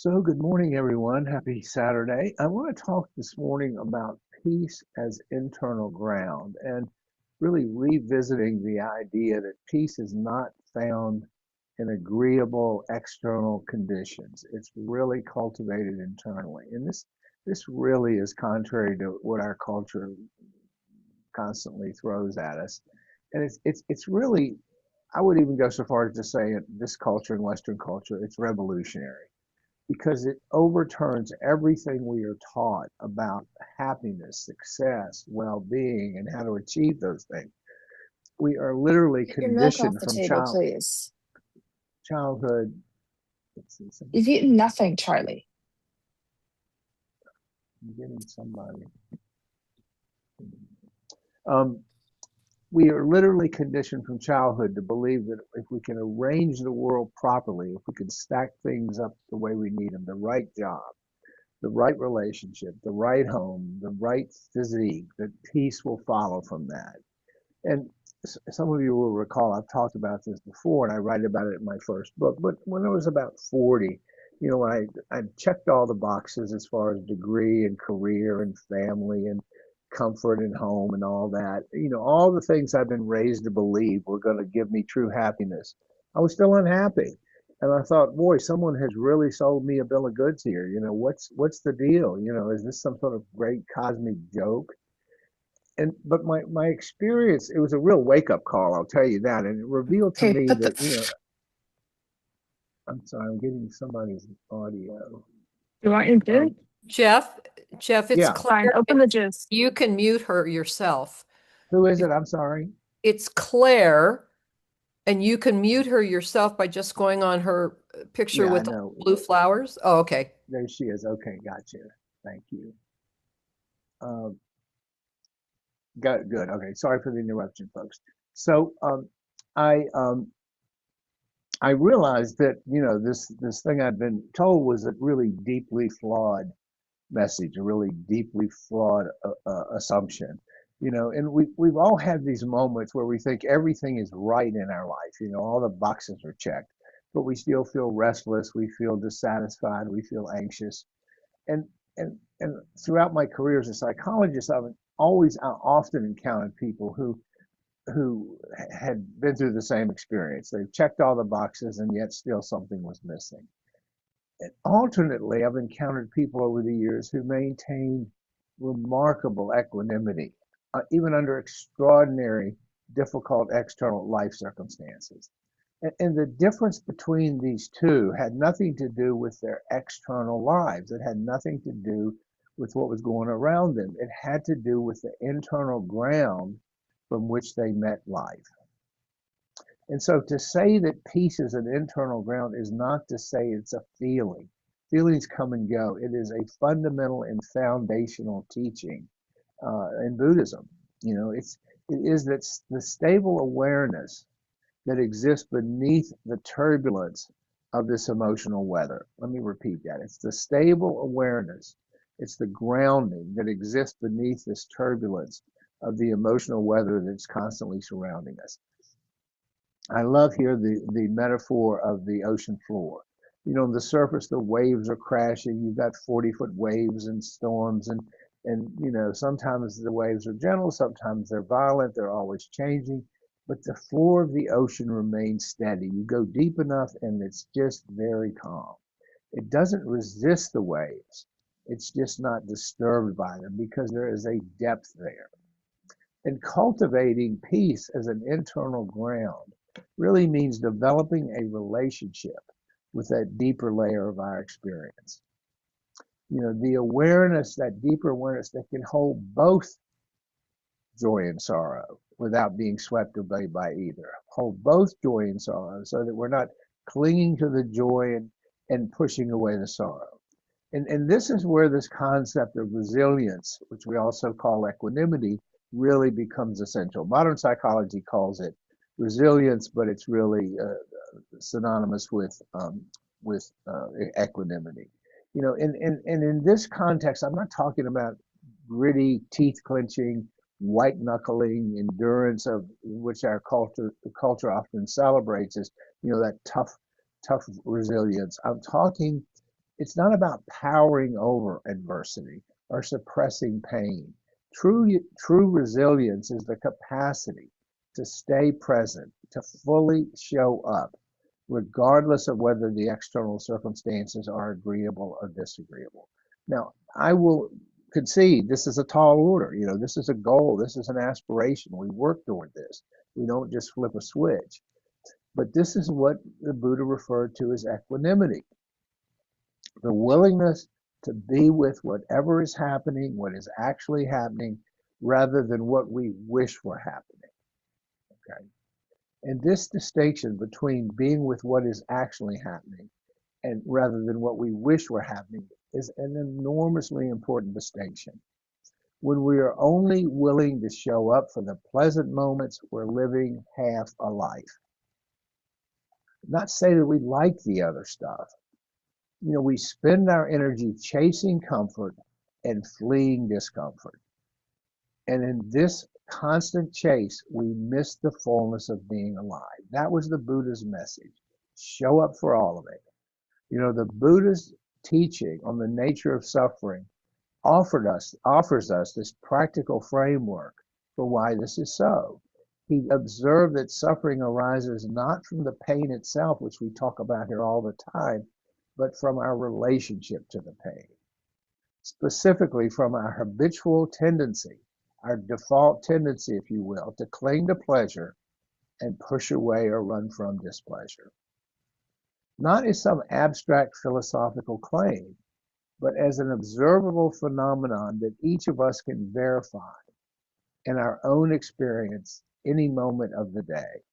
So, good morning, everyone. Happy Saturday. I want to talk this morning about peace as internal ground and really revisiting the idea that peace is not found in agreeable external conditions. It's really cultivated internally. And this really is contrary to what our culture constantly throws at us. And it's really, I would even go so far as to say in this culture, in Western culture, it's revolutionary because it overturns everything we are taught about happiness, success, well-being, and how to achieve those things. We are literally Get your milk off conditioned the from table, please. childhood. Let's see, You've eaten nothing, Charlie. I'm getting somebody. Um, we are literally conditioned from childhood to believe that if we can arrange the world properly, if we can stack things up the way we need them, the right job, the right relationship, the right home, the right physique, that peace will follow from that. And some of you will recall I've talked about this before, and I write about it in my first book. But when I was about 40, when I checked all the boxes as far as degree and career and family and comfort and home and all that, all the things I've been raised to believe were going to give me true happiness, I was still unhappy. And I thought, boy, someone has really sold me a bill of goods here. What's the deal? Is this some sort of great cosmic joke? But my experience, it was a real wake up call, I'll tell you that, and it revealed to Okay, me put that the. I'm sorry, I'm getting somebody's audio. You want your juice? um Jeff, it's yeah, Fine, Claire. open the juice. You can mute her yourself. who is it? I'm sorry. It's Claire, and you can mute her yourself by just going on her picture Yeah, I with the know. blue flowers. Oh, okay. There she is. Okay, gotcha. Thank you. um good. Okay, sorry for the interruption, folks. So I I realized that this thing I'd been told was a really deeply flawed message, a really deeply flawed assumption. And we've all had these moments where we think everything is right in our life. All the boxes are checked, but we still feel restless, we feel dissatisfied, we feel anxious. And and throughout my career as a psychologist, I often encountered people who had been through the same experience. They've checked all the boxes, and yet still something was missing. Alternately, I've encountered people over the years who maintain remarkable equanimity, even under extraordinary, difficult external life circumstances. And the difference between these two had nothing to do with their external lives. It had nothing to do with what was going around them. It had to do with the internal ground from which they met life. And so to say that peace is an internal ground is not to say it's a feeling. Feelings come and go. It is a fundamental and foundational teaching in Buddhism. It is that the stable awareness that exists beneath the turbulence of this emotional weather. Let me repeat that. It's the stable awareness, it's the grounding that exists beneath this turbulence of the emotional weather that's constantly surrounding us. I love here the metaphor of the ocean floor. On the surface, the waves are crashing. You've got 40-foot waves and storms, and sometimes the waves are gentle, sometimes they're violent. They're always changing, but the floor of the ocean remains steady. You go deep enough, and it's just very calm. It doesn't resist the waves. It's just not disturbed by them because there is a depth there. And cultivating peace as an internal ground really means developing a relationship with that deeper layer of our experience. The awareness, that deeper awareness that can hold both joy and sorrow without being swept away by either. Hold both joy and sorrow so that we're not clinging to the joy and pushing away the sorrow. And this is where this concept of resilience, which we also call equanimity, really becomes essential. Modern psychology calls it resilience, but it's really synonymous with equanimity. And in this context, I'm not talking about gritty, teeth clenching, white knuckling endurance of which our culture often celebrates as that tough resilience. I'm talking It's not about powering over adversity or suppressing pain. True resilience is the capacity to stay present, to fully show up, regardless of whether the external circumstances are agreeable or disagreeable. Now, I will concede this is a tall order. This is a goal, this is an aspiration. We work toward this. We don't just flip a switch. But this is what the Buddha referred to as equanimity, the willingness to be with whatever is happening, what is actually happening, rather than what we wish were happening. Okay. And this distinction between being with what is actually happening and rather than what we wish were happening is an enormously important distinction. When we are only willing to show up for the pleasant moments, we're living half a life. Not say that we like the other stuff. We spend our energy chasing comfort and fleeing discomfort. And in this constant chase, we miss the fullness of being alive. That was the Buddha's message. Show up for all of it. The Buddha's teaching on the nature of suffering offers us this practical framework for why this is so. He observed that suffering arises not from the pain itself, which we talk about here all the time, but from our relationship to the pain. Specifically from our habitual tendency, our default tendency, if you will, to cling to pleasure and push away or run from displeasure. Not as some abstract philosophical claim, but as an observable phenomenon that each of us can verify in our own experience any moment of the day.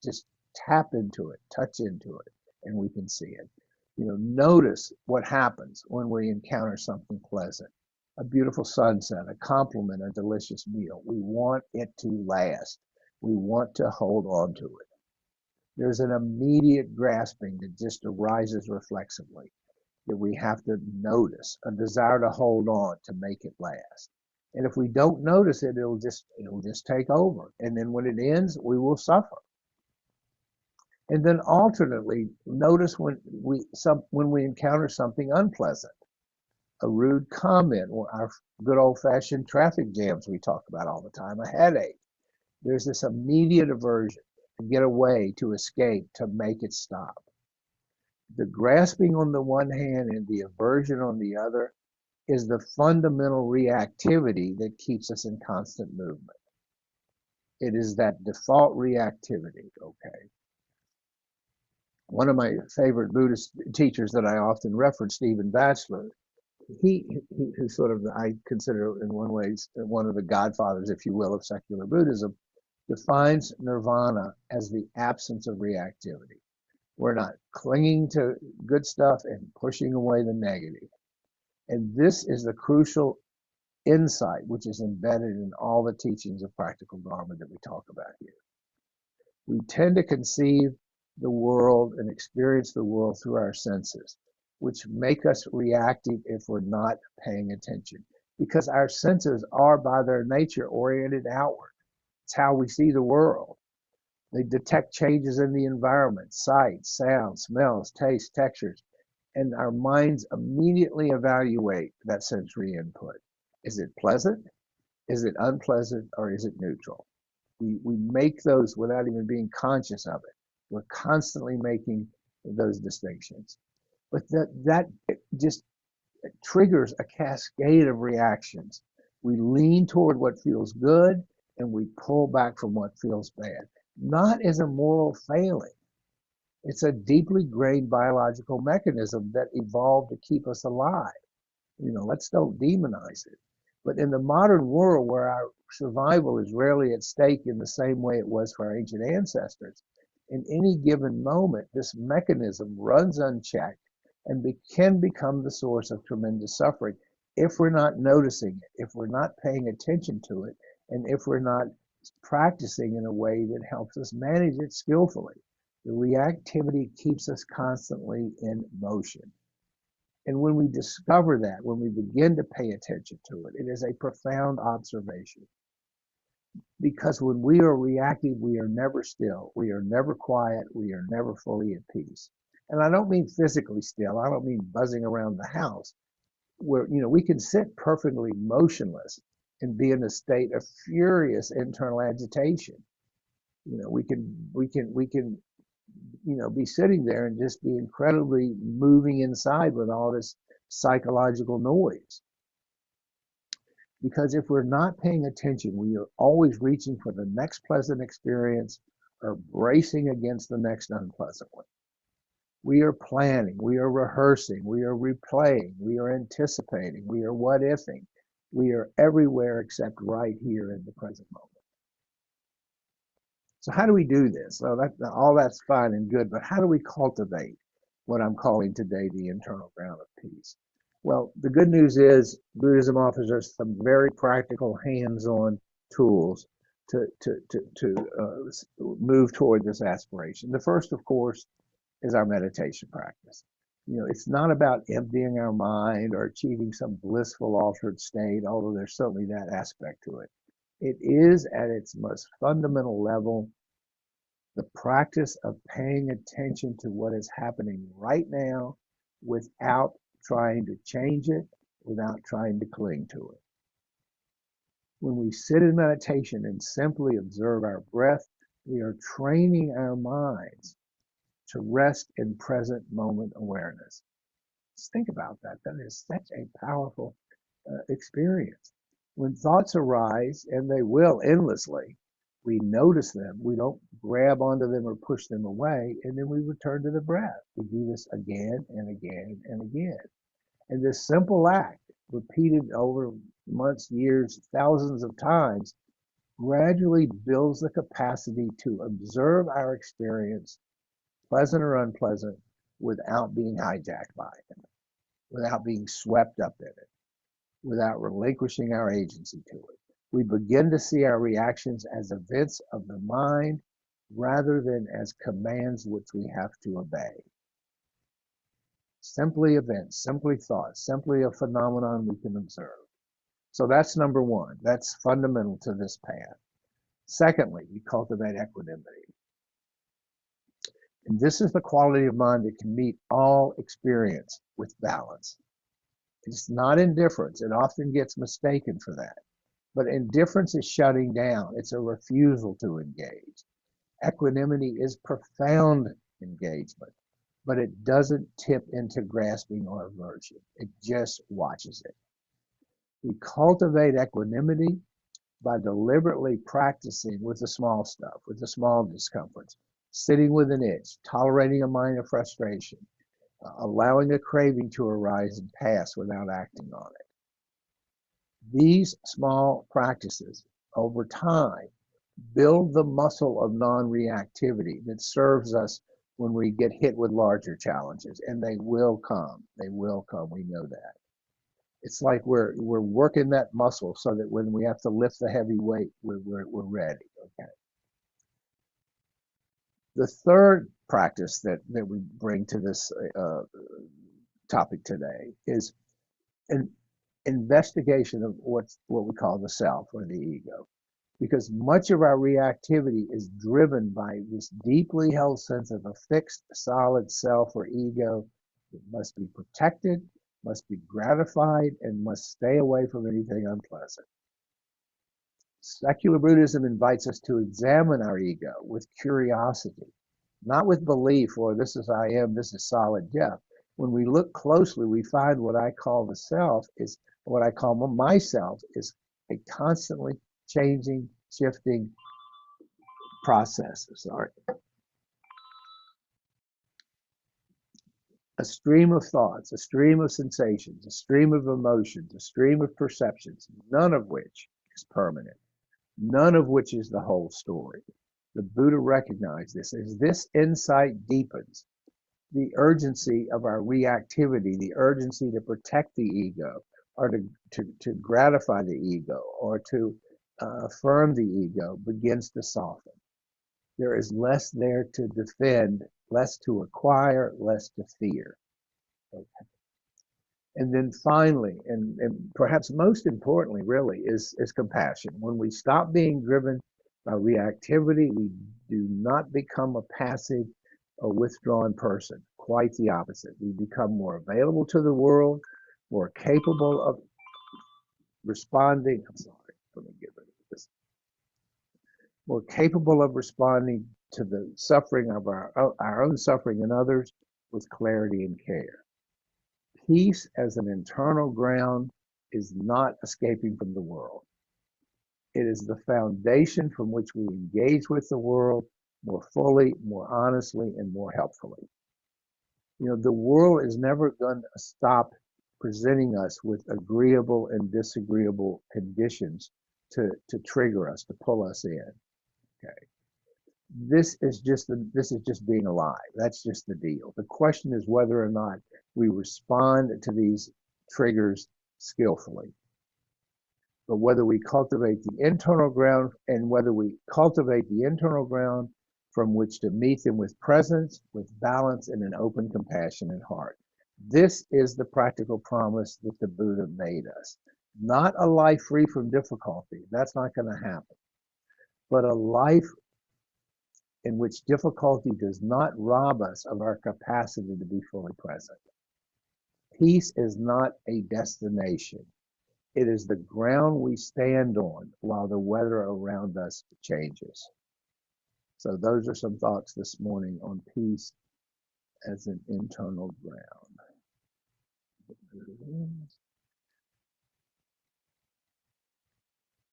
Just tap into it, touch into it, and we can see it. Notice what happens when we encounter something pleasant, a beautiful sunset, a compliment, a delicious meal. We want it to last. We want to hold on to it. There's an immediate grasping that just arises reflexively that we have to notice, a desire to hold on to make it last. And if we don't notice it, it'll just take over. And then when it ends, we will suffer. And then alternately, notice when we encounter something unpleasant, a rude comment, or our good old-fashioned traffic jams we talk about all the time, a headache. There's this immediate aversion to get away, to escape, to make it stop. The grasping on the one hand and the aversion on the other is the fundamental reactivity that keeps us in constant movement. It is that default reactivity, okay? One of my favorite Buddhist teachers that I often reference, Stephen Batchelor, he sort of, I consider in one way, one of the godfathers, if you will, of secular Buddhism, defines nirvana as the absence of reactivity. We're not clinging to good stuff and pushing away the negative. And this is the crucial insight which is embedded in all the teachings of practical Dharma that we talk about here. We tend to conceive the world and experience the world through our senses, which make us reactive if we're not paying attention, because our senses are by their nature oriented outward. It's how we see the world. They detect changes in the environment, sight, sound, smells, taste, textures, and our minds immediately evaluate that sensory input. Is it pleasant? Is it unpleasant? Or is it neutral? We make those without even being conscious of it. We're constantly making those distinctions. But that just triggers a cascade of reactions. We lean toward what feels good and we pull back from what feels bad. Not as a moral failing. It's a deeply grained biological mechanism that evolved to keep us alive. Let's don't demonize it. But in the modern world where our survival is rarely at stake in the same way it was for our ancient ancestors, in any given moment, this mechanism runs unchecked and can become the source of tremendous suffering if we're not noticing it, if we're not paying attention to it, and if we're not practicing in a way that helps us manage it skillfully. The reactivity keeps us constantly in motion. And when we discover that, when we begin to pay attention to it, it is a profound observation. Because when we are reactive, we are never still, we are never quiet, we are never fully at peace. And I don't mean physically still. I don't mean buzzing around the house. Where, we can sit perfectly motionless and be in a state of furious internal agitation. We can be sitting there and just be incredibly moving inside with all this psychological noise. Because if we're not paying attention, we are always reaching for the next pleasant experience or bracing against the next unpleasant one. We are planning, we are rehearsing, we are replaying, we are anticipating, we are what ifing. We are everywhere except right here in the present moment. So how do we do this? So all that's fine and good, but how do we cultivate what I'm calling today the internal ground of peace? Well, the good news is Buddhism offers us some very practical, hands-on tools to move toward this aspiration. The first, of course, is our meditation practice. It's not about emptying our mind or achieving some blissful altered state, although there's certainly that aspect to it. It is, at its most fundamental level, the practice of paying attention to what is happening right now without trying to change it, without trying to cling to it. When we sit in meditation and simply observe our breath, we are training our minds to rest in present moment awareness. Just think about that. That is such a powerful experience. When thoughts arise, and they will endlessly, we notice them. We don't grab onto them or push them away, and then we return to the breath. We do this again and again and again. And this simple act, repeated over months, years, thousands of times, gradually builds the capacity to observe our experience, pleasant or unpleasant, without being hijacked by it, without being swept up in it, without relinquishing our agency to it. We begin to see our reactions as events of the mind rather than as commands which we have to obey. Simply events, simply thoughts, simply a phenomenon we can observe. So that's number one. That's fundamental to this path. Secondly, we cultivate equanimity. And this is the quality of mind that can meet all experience with balance. It's not indifference. It often gets mistaken for that. But indifference is shutting down. It's a refusal to engage. Equanimity is profound engagement, but it doesn't tip into grasping or aversion. It just watches it. We cultivate equanimity by deliberately practicing with the small stuff, with the small discomforts, sitting with an itch, tolerating a minor frustration, allowing a craving to arise and pass without acting on it. These small practices over time build the muscle of non-reactivity that serves us when we get hit with larger challenges, and they will come. They will come. We know that. It's like we're working that muscle so that when we have to lift the heavy weight, we're ready. Okay. The third practice that we bring to this topic today is an investigation of what we call the self or the ego, because much of our reactivity is driven by this deeply held sense of a fixed, solid self or ego that must be protected, must be gratified, and must stay away from anything unpleasant. Secular Buddhism invites us to examine our ego with curiosity, not with belief or this is I am, this is solid Jeff. When we look closely, we find what I call the self is what I call myself is a constantly changing, shifting process. A stream of thoughts, a stream of sensations, a stream of emotions, a stream of perceptions, none of which is permanent, none of which is the whole story. The Buddha recognized this. As this insight deepens, the urgency of our reactivity, the urgency to protect the ego, or to gratify the ego, or to affirm the ego, begins to soften. There is less there to defend, less to acquire, less to fear. Okay. And then finally, and perhaps most importantly, really, is compassion. When we stop being driven by reactivity, we do not become a passive or withdrawn person. quite the opposite. We become more available to the world, more capable of responding. I'm sorry, let me get rid of this. More capable of responding to the suffering of our own suffering and others with clarity and care. Peace as an internal ground is not escaping from the world. It is the foundation from which we engage with the world more fully, more honestly, and more helpfully. You know, the world is never going to stop presenting us with agreeable and disagreeable conditions to trigger us, to pull us in. Okay. This is just being alive. That's just the deal. The question is whether or not we respond to these triggers skillfully. But whether we cultivate the internal ground and whether we cultivate the internal ground from which to meet them with presence, with balance, and an open, compassionate heart. This is the practical promise that the Buddha made us. Not a life free from difficulty. That's not going to happen. But a life in which difficulty does not rob us of our capacity to be fully present. Peace is not a destination. It is the ground we stand on while the weather around us changes. So those are some thoughts this morning on peace as an internal ground.